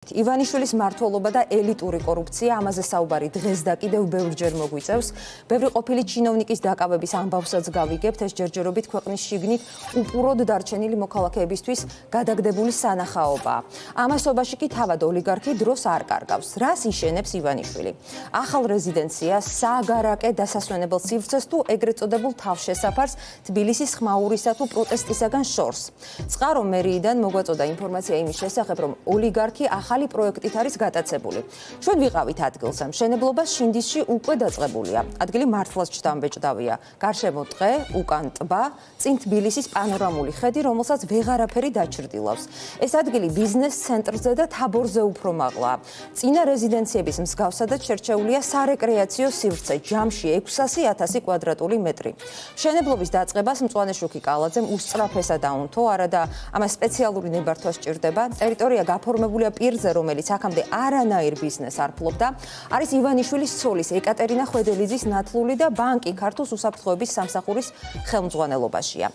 ივანიშვილის მმართველობა და ელიტური კორუფცია, ამაზე საუბარი დღეს და კიდევ ბევრჯერ მოგვიწევს. ბევრი ყოფილი ჩინოვნიკის დაკავების ამბავსაც გავიგებთ, ეს ჯერჯერობით ქვეყნის შიგნით უპურად დარჩენილი მოქალაქეებისთვის გადაგდებული სანახაობაა. ამასობაში კი თავად ოლიგარქი დროს არ კარგავს. რას იშენებს ივანიშვილი? ახალ რეზიდენციას, სააგარაკე დასასვენებელ სივრცეს თუ ეგრეთ წოდებულ თავშესაფარს თბილისის ხმაურისა თუ პროტესტისაგან შორს. წყარო მერიიდან მოგვაწოდა ინფორმაცია იმის შესახებ, რომ ოლიგარქი ახალი პროექტით არის გატაცებული. ჩვენ ვიყავით ადგილზე, მშენებლობა შინდისში უკვე დაწყებულია. ადგილი მართლაც ჩდამბეჭდავია. გარშემო ტყე, უკან ტბა, წინ თბილისის პანორამული ხედი, რომელსაც ვეღარაფერი დაჩრდილავს. ეს ადგილი ბიზნეს ცენტრზე და თაბორზე უფრო მაღლაა. წინა რეზიდენციების მსგავსადაც შერჩეულია სარეკრეაციო სივრცე, ჯამში 600.000 კვადრატული მეტრი. მშენებლობის დაწყებას მწვანე შუქი კალაძემ უსწრაფესა დაუნთო, არა და ამას სპეციალური ნებართვა სჭირდება. ტერიტორია გაფორმებულია პირზე, რომელიც აქამდე არანაირ ბიზნესს არ ფლობდა, არის ივანიშვილის ცოლის ეკატერინა ხვედელიძის ნათლული და ბანკი ქართუს უსაფრთხოების სამსახურის ხელმძღვანელობაშია.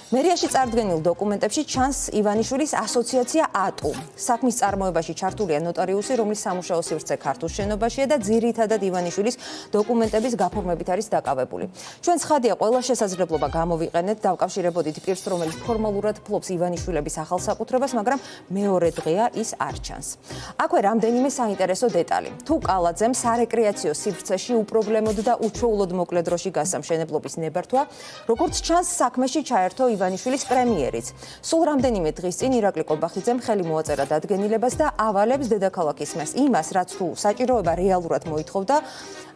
მერიაში წარდგენილ დოკუმენტებში ჩანს ივანიშვილის ასოციაცია ატუ. საქმის წარმოებაში ჩართულია ნოტარიუსი, რომლის სამუშაო სივრცე ქართუს შენობაშია და ძირითადად ივანიშვილის დოკუმენტების გაფორმებით არის დაკავებული. ჩვენ ცხადია, ყველა შესაძლებლობა გამოვიყენეთ, დავკავშირებოდით პირს, რომელიც ფორმალურად ფლობს ივანიშვილების ახალ საკუთრებას, მაგრამ მეორე დღეა ის არ ჩანს. აქვე რამდენიმე საინტერესო დეტალი. თუ კალაძემ სარეკრეაციო სივრცეში უპრობლემოდ და უჩვეულოდ მოკლე დროში გასცა მშენებლობის ნებართვა, როგორც ჩანს, საქმეში ჩაერთო ივანიშვილის პრემიერიც. სულ რამდენიმე დღის წინ ირაკლი კობახიძემ ხელი მოაწერა დადგენილებას და ავალებს დედაქალაქის მერს იმას, რაც თუ საჭიროება რეალურად მოითხოვდა,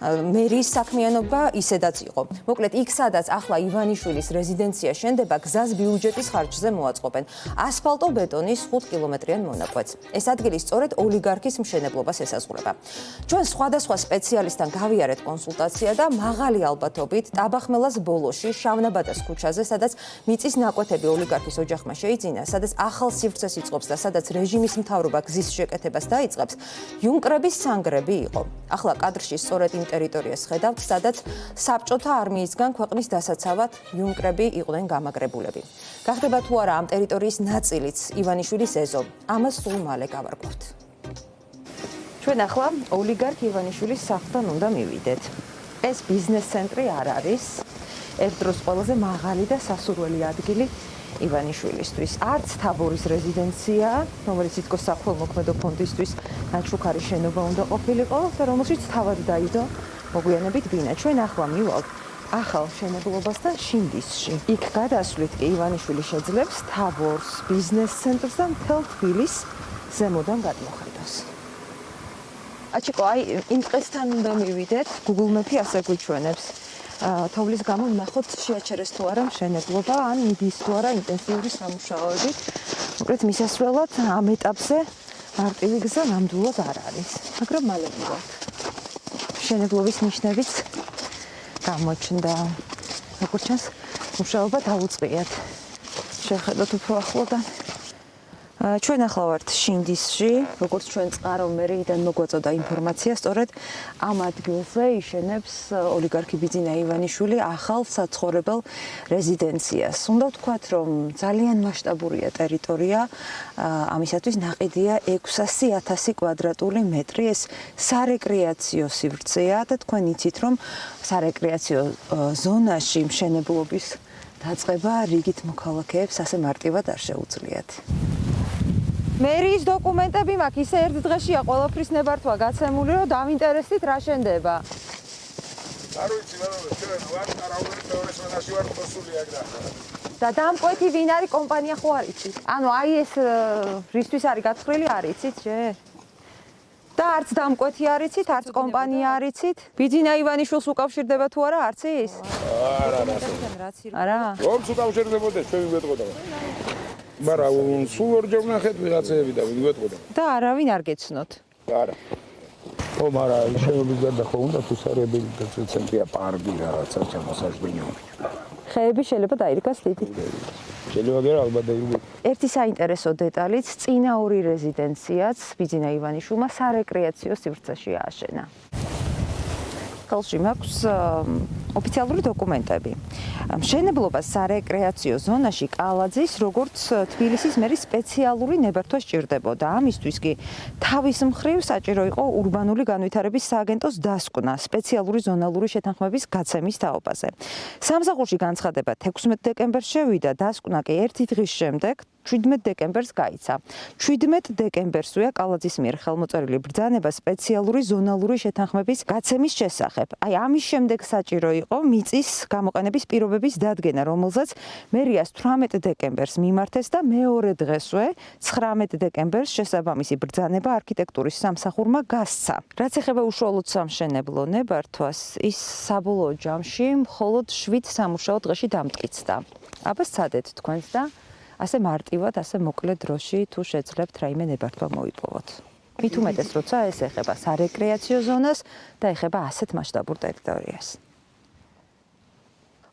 მერიის საქმიანობა ისედაც იყო. მოკლედ, იქ სადაც ახლა ივანიშვილის რეზიდენცია შენდება, გზას ბიუჯეტის ხარჯზე მოაწყობენ. ასფალტო-ბეტონის 5 კილომეტრიან მონაკვეთს. ეს ადგილი სწორედ ოლიგარქის მშენებლობას ესაზღვრება. ჩვენ სხვადასხვა სპეციალისტთან გავიარეთ კონსულტაცია და მაღალი ალბათობით ტაბახმელას ბოლოში, შავნაბადას ქუჩაზე, სადაც მიწის ნაკვეთები ოლიგარქის ოჯახმა შეიძინა, სადაც ახალ სივრცეს იწყობს და სადაც რეჟიმის მთავრობა გზის შეკეთებას დაიწყებს, იუნკრების სანგრები იყო. ახლა კადრში სწორედ იმ ტერიტორიას ხედავთ, სადაც საბჭოთა არმიისგან ქვეყნის დასაცავად იუნკრები იყვნენ გამაგრებულები. გახდება თუ არა ამ ტერიტორიის ნაწილიც ივანიშვილის ეზო, ამას სულ მალე გავარკვევთ. ჩვენ ახლა ოლიგარქ ივანიშვილის სახლთან უნდა მივიდეთ. ეს ბიზნეს ცენტრი არ არის, ერთ დროს ყველაზე მაღალი და სასურველი ადგილი ივანიშვილისთვის. არც თაბორის რეზიდენცია, რომელიც თითქოს საქველმოქმედო ფონდისთვის ნაჩუქარი შენობა უნდა ყოფილიყო და რომელშიც თავად დაიდო მოგვიანებით ბინა. ჩვენ ახლა მივალთ ახალ მშენებლობასთან შინდისში. იქ გადასვლით კი ივანიშვილი შეძლებს თაბორს, ბიზნეს ცენტრს და მთელ თბილისს ზემოდან გადმოხედოს. აჩიკო, აი იმ დღესთან უნდა მივიდეთ, Google Map-ი ასე გვიჩვენებს. თოვლის გამო ვნახოთ შეაჩერეს თუ არა მშენებლობა, ან მიდის თუ არა ინტენსიური სამუშაოები. მოკლედ მისასვლელად ამ ეტაპზე მარტივი გზა ნამდვილად არ არის, მაგრამ მალე მივართ. მშენებლობის ნიშნებიც გამოჩნდა. როგორც ჩანს, მუშაობა დაუწყიათ. შევხედოთ უფრო ახლოდან. ჩვენ ახლა ვართ შინდისში, როგორც ჩვენ წყარო მერიიდან მოგვაწოდა ინფორმაცია, სწორედ ამ ადგილზე იშენებს ოლიგარქი ბიძინა ივანიშვილი ახალ საცხოვრებელ რეზიდენციას. უნდა ვთქვათ, რომ ძალიან მასშტაბურია ტერიტორია, ამისათვის ნაყიდია 600.000 კვადრატული მეტრი. ეს სარეკრეაციო სივრცეა და თქვენ იცით, რომ სარეკრეაციო ზონაში მშენებლობის დაწყება რიგით მოქალაქეებს ასე მარტივად არ შეუძლიათ. მერიის დოკუმენტები მაქვს, ისე ერთ დღეშია ყველაფრის ნებართვა გაცემული, რომ დავინტერესდით რა შენდება. არ ვიცი, მაგრამ ჩვენ ვარ არავითარ თეორიას მენაში ვარ მოსული აქ და. და დამკვეთი ვინ არის კომპანია ხო არ იცით? ანუ აი ეს რისთვის არის გათხრილი არ იცით ჯერ? და არც დამკვეთი არ იცით, არც კომპანია არ იცით? ბიძინა ივანიშვილს უკავშირდება თუ არა არც ის? არა. რომც უკავშირდებოდა ჩვენ ვიგვეტყოდა. მაგრამ სულ ორჯერ ვნახეთ ვიღაცები და ვიგვეტყოდა. და არავინ არ გეცნოთ. არა. ო, მაგრამ შენობის გარდა ხო უნდა თუ სარეაბილიტაციო ცენტრია, პარკი რაღაცა ჩამოსაჯდენიო. ხეები შეიძლება დაირგას დიდი. შეიძლება გერა ალბათ დაირგო. ერთი საინტერესო დეტალიც, წინა ორი რეზიდენციაც ბიძინა ივანიშვილმა სარეკრეაციო სივრცეში ააშენა. ხელში მაქვს ოფიციალური დოკუმენტები. მშენებლობა სარეკრეაციო ზონაში კალაძის როგორც თბილისის მერის სპეციალური ნებართვა სჭირდებოდა. ამისთვის კი თავის მხრივ საჭირო იყო ურბანული განვითარების სააგენტოს დასკვნა სპეციალური ზონალური შეთანხმების გაცემის თაობაზე. სამსახურში განცხადება 16 დეკემბერს შევიდა, დასკვნა კი ერთი დღის შემდეგ 17 დეკემბერს გაიცა. 17 დეკემბერსვეა კალაძის მიერ ხელმოწერილი ბრძანება სპეციალური ზონალური შეთანხმების გაცემის შესახებ. აი ამის შემდეგ საჭირო იყო მიწის გამოყენების პირობების დადგენა, რომელზეც მერიას 18 დეკემბერს მიმართეს და მეორე დღესვე 19 დეკემბერს შესაბამისი ბრძანება არქიტექტურის სამსახურმა გასცა. რაც ეხება უშუალოდ სამშენებლო ნებართვას, ის საბოლოო ჯამში მხოლოდ 7 სამუშაო დღეში დამტკიცდა. აბა სცადეთ თქვენს და ასე მარტივად, ასე მოკლე დროში თუ შეძლებთ რაიმე ნებართვა მოიპოვოთ. მით უმეტეს, როცა ეს ეხება სარეკრეაციო ზონას და ეხება ასეთ მასშტაბურ ტერიტორიას.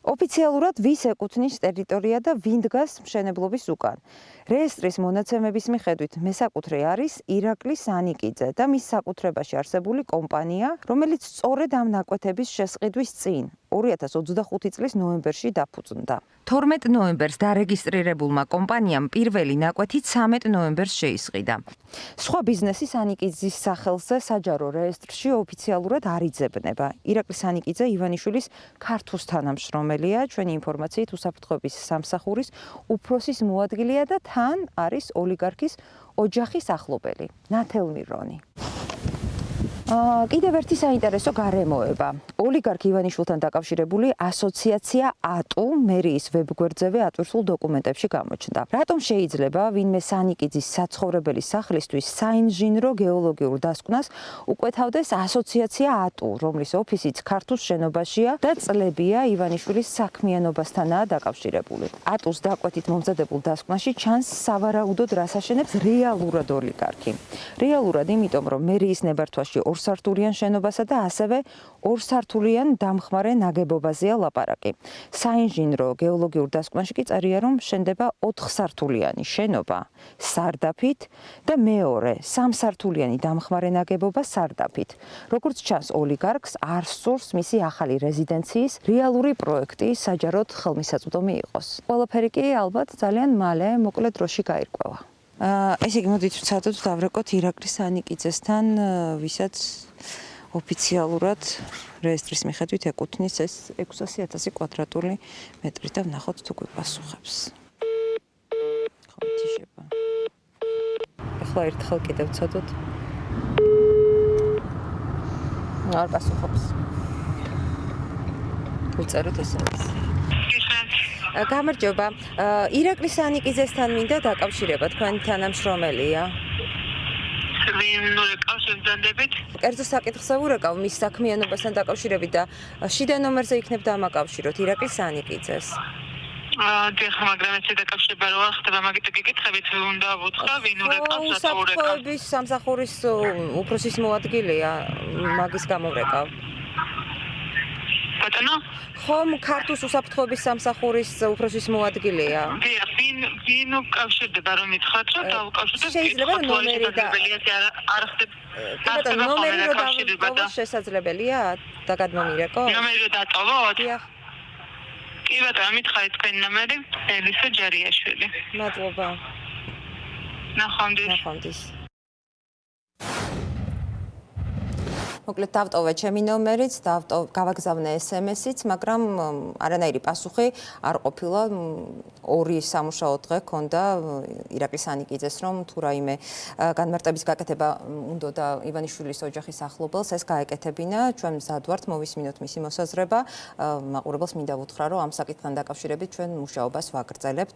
ოფიციალურად ვის ეკუთვნის ტერიტორია და ვინ დგას მშენებლობის უკან. რეესტრის მონაცემების მიხედვით მესაკუთრე არის ირაკლი სანიკიძე და მის საკუთრებაში არსებული კომპანია, რომელიც სწორედ ამ ნაკვეთების შესყიდვის წინ 2025 წლის ნოემბერში დაფუძნდა. 12 ნოემბერს დარეგისტრირებულმა კომპანიამ პირველი ნაკვეთი 13 ნოემბერს შეისყიდა. სხვა ბიზნესი სანიკიძის სახელზე საჯარო რეესტრში ოფიციალურად არ იძებნება. ირაკლი სანიკიძე ივანიშვილის ქართუს თანამშრომელია, ჩვენი ინფორმაციით უსაფრთხოების სამსახურის უფროსის მოადგილეა და თან არის ოლიგარქის ოჯახის ახლობელი, ნათელმირონი. კიდევ ერთი საინტერესო გარემოება. ოლიგარქ ივანიშვილთან დაკავშირებული ასოციაცია ატუ მერიის ვებგვერდზევე ატვირთულ დოკუმენტებში გამოჩნდა. რატომ შეიძლება ვინმე სანიკიძის საცხოვრებელი სახლისთვის საინჟინრო გეოლოგიურ დასკვნას უკვეთავდეს ასოციაცია ატუ, რომლის ოფისიც ქართუს შენობაშია და წლებია ივანიშვილის საქმიანობასთანაა დაკავშირებული. ატუს დაკვეთით მომზადებულ დასკვნაში ჩანს სავარაუდოდ რას აშენებს რეალურად ოლიგარქი. რეალურად იმიტომ, რომ მერიის ნებართვაში ორსართულიან შენობასა და ასევე ორსართულიან დამხმარე ნაგებობაზეა ლაპარაკი. საინჟინრო გეოლოგიურ დასკვნაში კი წერია, რომ შენდება 4-სართულიანი შენობა სარდაფით და მეორე 3-სართულიანი დამხმარე ნაგებობა სარდაფით. როგორც ჩანს, ოლიგარქს არ სურს მისი ახალი რეზიდენციის რეალური პროექტი საჯაროდ ხელმისაწვდომი იყოს. ყველაფერი კი ალბათ ძალიან მალე მოკლე დროში გაირკვევა. ესე იგი, მოდით ვცადოთ დავრეკოთ ირაკლი სანიკიძესთან, ვისაც ოფიციალურად რეესტრის მიხედვით ეკუთვნის ეს 600,000 კვადრატული მეტრი და ვნახოთ თუ გვიპასუხებს. ხო, მითიშება. ახლა ერთხელ კიდევ ვცადოთ. არ პასუხობს. ვწეროთ ესენს. გამარჯობა. ირაკლი სანიკიძესთან მინდა დაკავშირება, თქვენი თანამშრომელია. ვინ ეკავშირდებით? კერძო საკითხზე ვურეკავ მის საქმიანობასთან დაკავშირებით და შიდა ნომერზე იქნებ დამაკავშიროთ ირაკლი სანიკიძეს. დიახ, მაგრამ ეს დაკავშირება რო ხდება, მაგით გიკითხებით, უნდა ვუთხრა, ვინ ურეკავს, რატო ურეკავს? უსაფრთხოების სამსახურის უფროსის მოადგილეა, მაგის გამორეკავ. ბატონო? ხომ ქართუს უსაფრთხოების სამსახურის უფროსის მოადგილეა. დიახ, ვინ უკავშირდება, რომ ითხრათ, რომ დაუკავშირდეს? შეიძლება ნომერი და არ ხდება. ბატონო, ნომერი რო დავტოვოთ შესაძლებელია და გადმომირეკო? ნომერი რო დატოვოთ? დიახ. კი ბატონო, მითხარით თქვენი ნომერი? ელისა ჯარიაშვილი. მადლობა. ნახვამდის. ნახვამდის. მოკლედ დავტოვე ჩემი ნომერიც, გავაგზავნე SMS-იც, მაგრამ არანაირი პასუხი არ ყოფილა. 2 სამუშაო დღე ჰქონდა ირაკლი სანიკიძეს, რომ თუ რაიმე განმარტების გაკეთება უნდოდა ივანიშვილის ოჯახის ახლობელს, ეს გაეკეთებინა. ჩვენ მზად ვართ მოვისმინოთ მისი მოსაზრება. მაყურებელს მინდა ვუთხრა, რომ ამ საკითხთან დაკავშირებით ჩვენ მუშაობას ვაგრძელებთ.